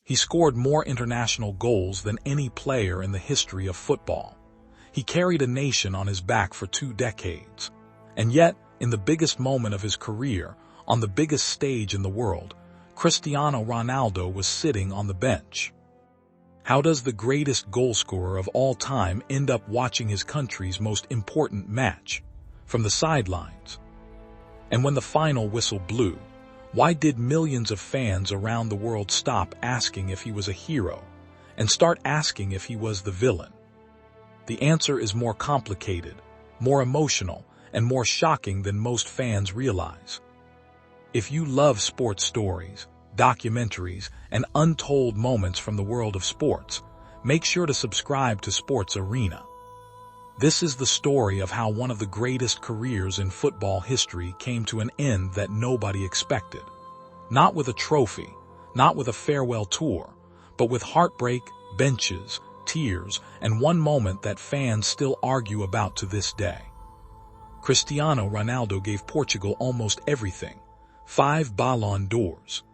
He scored more international goals than any player in the history of football. He carried a nation on his back for 2 decades. And yet, in the biggest moment of his career, on the biggest stage in the world, Cristiano Ronaldo was sitting on the bench. How does the greatest goalscorer of all time end up watching his country's most important match? From the sidelines. And when the final whistle blew, why did millions of fans around the world stop asking if he was a hero and start asking if he was the villain? The answer is more complicated, more emotional, and more shocking than most fans realize. If you love sports stories, documentaries, and untold moments from the world of sports, make sure to subscribe to Sports Arena. This is the story of how one of the greatest careers in football history came to an end that nobody expected. Not with a trophy, not with a farewell tour, but with heartbreak, benches, tears, and one moment that fans still argue about to this day. Cristiano Ronaldo gave Portugal almost everything: 5 Ballon d'Ors,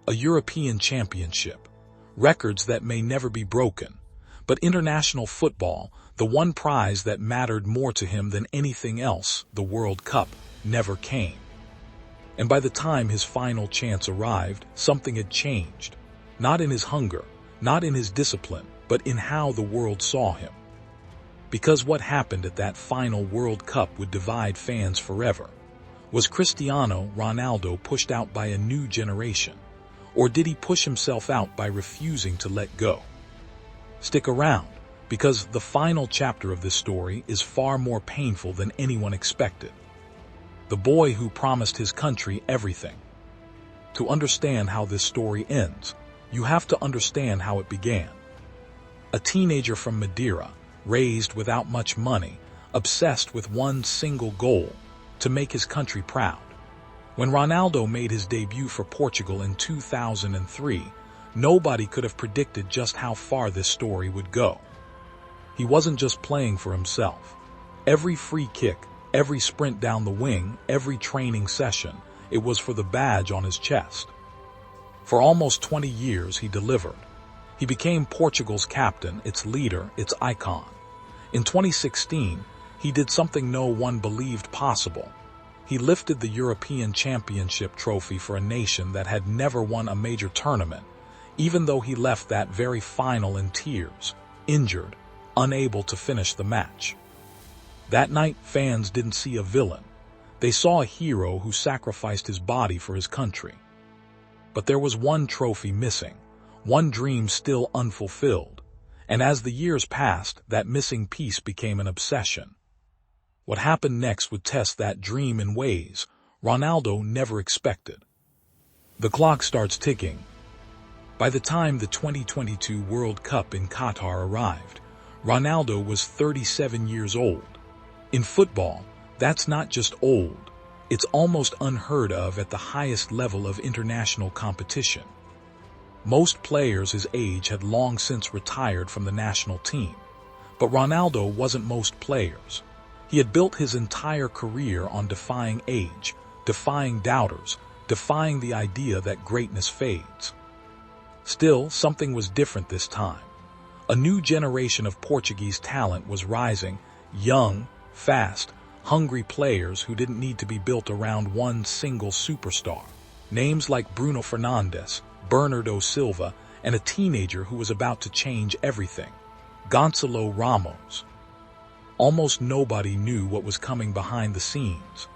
a European championship, records that may never be broken, but international football, the one prize that mattered more to him than anything else, the World Cup, never came. And by the time his final chance arrived, something had changed. Not in his hunger, not in his discipline, but in how the world saw him. Because what happened at that final World Cup would divide fans forever. Was Cristiano Ronaldo pushed out by a new generation? Or did he push himself out by refusing to let go? Stick around, because the final chapter of this story is far more painful than anyone expected. The boy who promised his country everything. To understand how this story ends, you have to understand how it began. A teenager from Madeira, raised without much money, obsessed with one single goal: to make his country proud. When Ronaldo made his debut for Portugal in 2003, nobody could have predicted just how far this story would go. He wasn't just playing for himself. Every free kick, every sprint down the wing, every training session, it was for the badge on his chest. For almost 20 years, he delivered. He became Portugal's captain, its leader, its icon. In 2016, he did something no one believed possible. He lifted the European Championship trophy for a nation that had never won a major tournament, even though he left that very final in tears, injured, unable to finish the match. That night, fans didn't see a villain. They saw a hero who sacrificed his body for his country. But there was one trophy missing, one dream still unfulfilled, and as the years passed, that missing piece became an obsession. What happened next would test that dream in ways Ronaldo never expected. The clock starts ticking. By the time the 2022 World Cup in Qatar arrived, Ronaldo was 37 years old. In football, that's not just old, it's almost unheard of at the highest level of international competition. Most players his age had long since retired from the national team, but Ronaldo wasn't most players. He had built his entire career on defying age, defying doubters, defying the idea that greatness fades. Still, something was different this time. A new generation of Portuguese talent was rising, young, fast, hungry players who didn't need to be built around one single superstar. Names like Bruno Fernandes, Bernardo Silva, and a teenager who was about to change everything, Gonçalo Ramos. Almost nobody knew what was coming behind the scenes.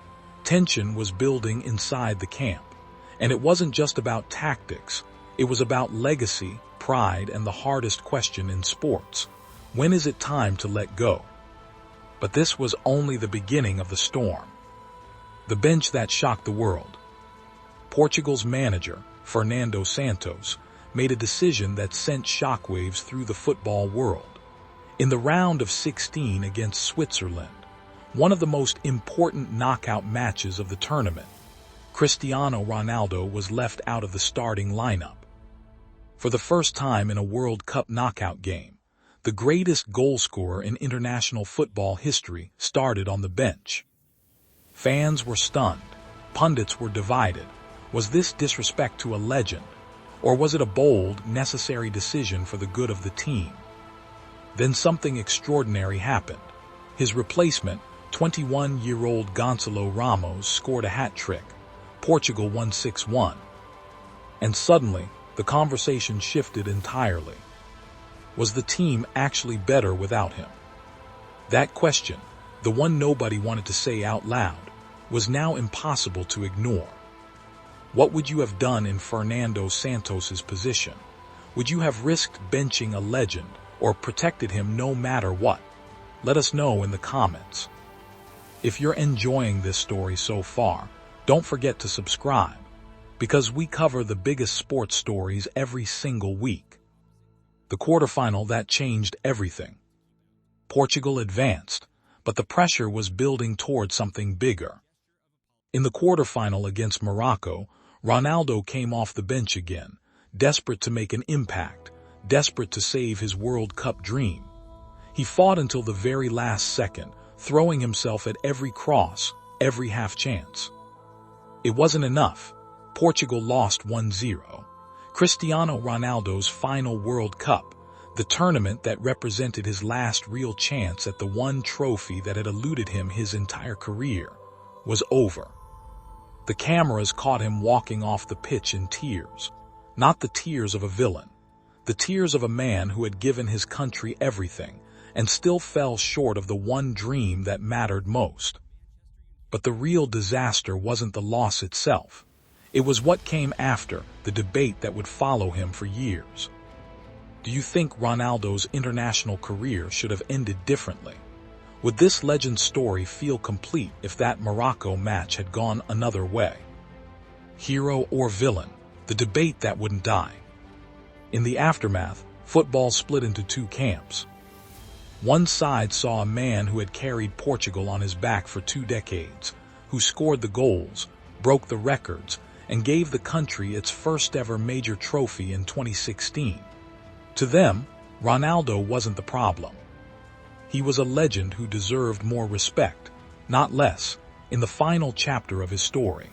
Tension was building inside the camp, and it wasn't just about tactics. It was about legacy, pride, and the hardest question in sports: when is it time to let go? But this was only the beginning of the storm. The bench that shocked the world. Portugal's manager, Fernando Santos, made a decision that sent shockwaves through the football world. In the round of 16 against Switzerland, one of the most important knockout matches of the tournament, Cristiano Ronaldo was left out of the starting lineup. For the first time in a World Cup knockout game, the greatest goalscorer in international football history started on the bench. Fans were stunned. Pundits were divided. Was this disrespect to a legend? Or was it a bold, necessary decision for the good of the team? Then something extraordinary happened. His replacement, 21-year-old Gonçalo Ramos, scored a hat-trick. Portugal won 6-1. And suddenly, the conversation shifted entirely. Was the team actually better without him? That question, the one nobody wanted to say out loud, was now impossible to ignore. What would you have done in Fernando Santos's position? Would you have risked benching a legend or protected him no matter what? Let us know in the comments. If you're enjoying this story so far, don't forget to subscribe, because we cover the biggest sports stories every single week. The quarterfinal that changed everything. Portugal advanced, but the pressure was building toward something bigger. In the quarterfinal against Morocco, Ronaldo came off the bench again, desperate to make an impact, desperate to save his World Cup dream. He fought until the very last second, throwing himself at every cross, every half chance. It wasn't enough. Portugal lost 1-0. Cristiano Ronaldo's final World Cup, the tournament that represented his last real chance at the one trophy that had eluded him his entire career, was over. The cameras caught him walking off the pitch in tears, not the tears of a villain, the tears of a man who had given his country everything and still fell short of the one dream that mattered most. But the real disaster wasn't the loss itself. It was what came after, the debate that would follow him for years. Do you think Ronaldo's international career should have ended differently? Would this legend's story feel complete if that Morocco match had gone another way? Hero or villain, the debate that wouldn't die. In the aftermath, football split into two camps. One side saw a man who had carried Portugal on his back for 2 decades, who scored the goals, broke the records, and gave the country its first ever major trophy in 2016. To them, Ronaldo wasn't the problem. He was a legend who deserved more respect, not less, in the final chapter of his story.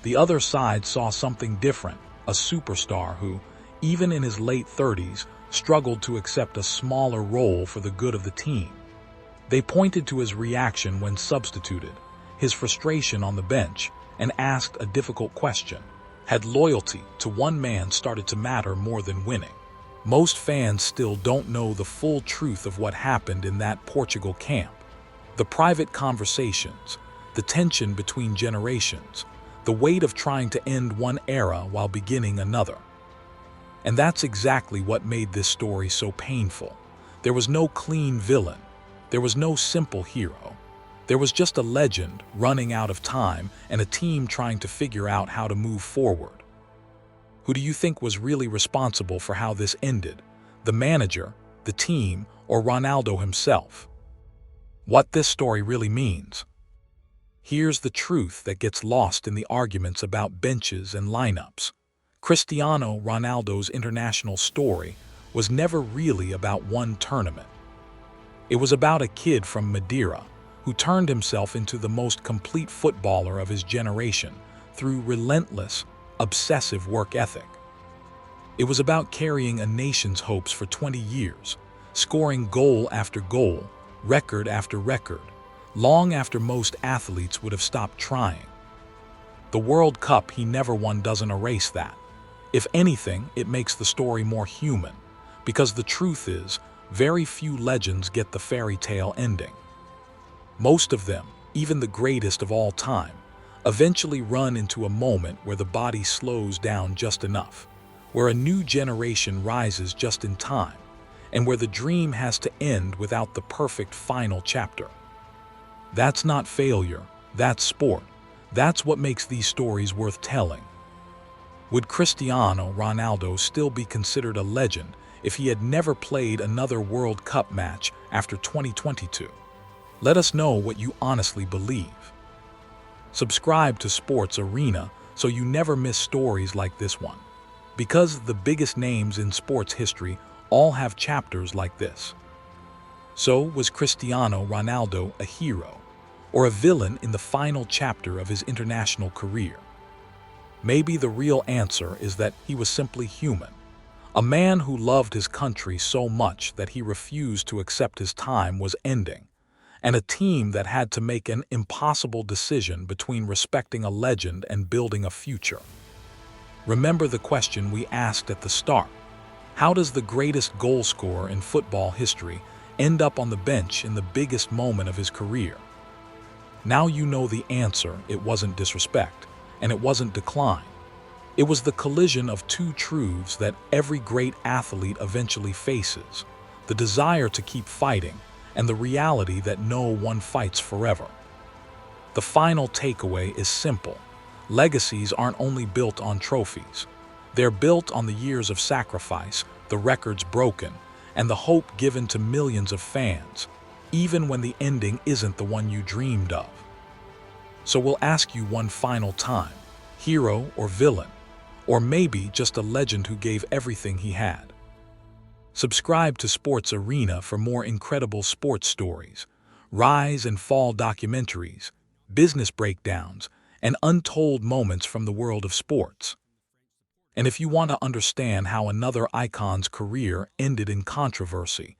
The other side saw something different, a superstar who, even in his late 30s, struggled to accept a smaller role for the good of the team. They pointed to his reaction when substituted, his frustration on the bench, and asked a difficult question. Had loyalty to one man started to matter more than winning? Most fans still don't know the full truth of what happened in that Portugal camp. The private conversations, the tension between generations, the weight of trying to end one era while beginning another. And that's exactly what made this story so painful. There was no clean villain. There was no simple hero. There was just a legend running out of time and a team trying to figure out how to move forward. Who do you think was really responsible for how this ended? The manager, the team, or Ronaldo himself? What this story really means. Here's the truth that gets lost in the arguments about benches and lineups. Cristiano Ronaldo's international story was never really about one tournament. It was about a kid from Madeira who turned himself into the most complete footballer of his generation through relentless, obsessive work ethic. It was about carrying a nation's hopes for 20 years, scoring goal after goal, record after record, long after most athletes would have stopped trying. The World Cup he never won doesn't erase that. If anything, it makes the story more human, because the truth is, very few legends get the fairy tale ending. Most of them, even the greatest of all time, eventually run into a moment where the body slows down just enough, where a new generation rises just in time, and where the dream has to end without the perfect final chapter. That's not failure, that's sport. That's what makes these stories worth telling. Would Cristiano Ronaldo still be considered a legend if he had never played another World Cup match after 2022? Let us know what you honestly believe. Subscribe to Sports Arena so you never miss stories like this one. Because the biggest names in sports history all have chapters like this. So, was Cristiano Ronaldo a hero or a villain in the final chapter of his international career? Maybe the real answer is that he was simply human. A man who loved his country so much that he refused to accept his time was ending, and a team that had to make an impossible decision between respecting a legend and building a future. Remember the question we asked at the start. How does the greatest goal scorer in football history end up on the bench in the biggest moment of his career? Now you know the answer. It wasn't disrespect, and it wasn't decline. It was the collision of two truths that every great athlete eventually faces: the desire to keep fighting and the reality that no one fights forever. The final takeaway is simple. Legacies aren't only built on trophies. They're built on the years of sacrifice, the records broken, and the hope given to millions of fans, even when the ending isn't the one you dreamed of. So we'll ask you one final time: hero or villain? Or maybe just a legend who gave everything he had? Subscribe to Sports Arena for more incredible sports stories, rise and fall documentaries, business breakdowns, and untold moments from the world of sports. And if you want to understand how another icon's career ended in controversy,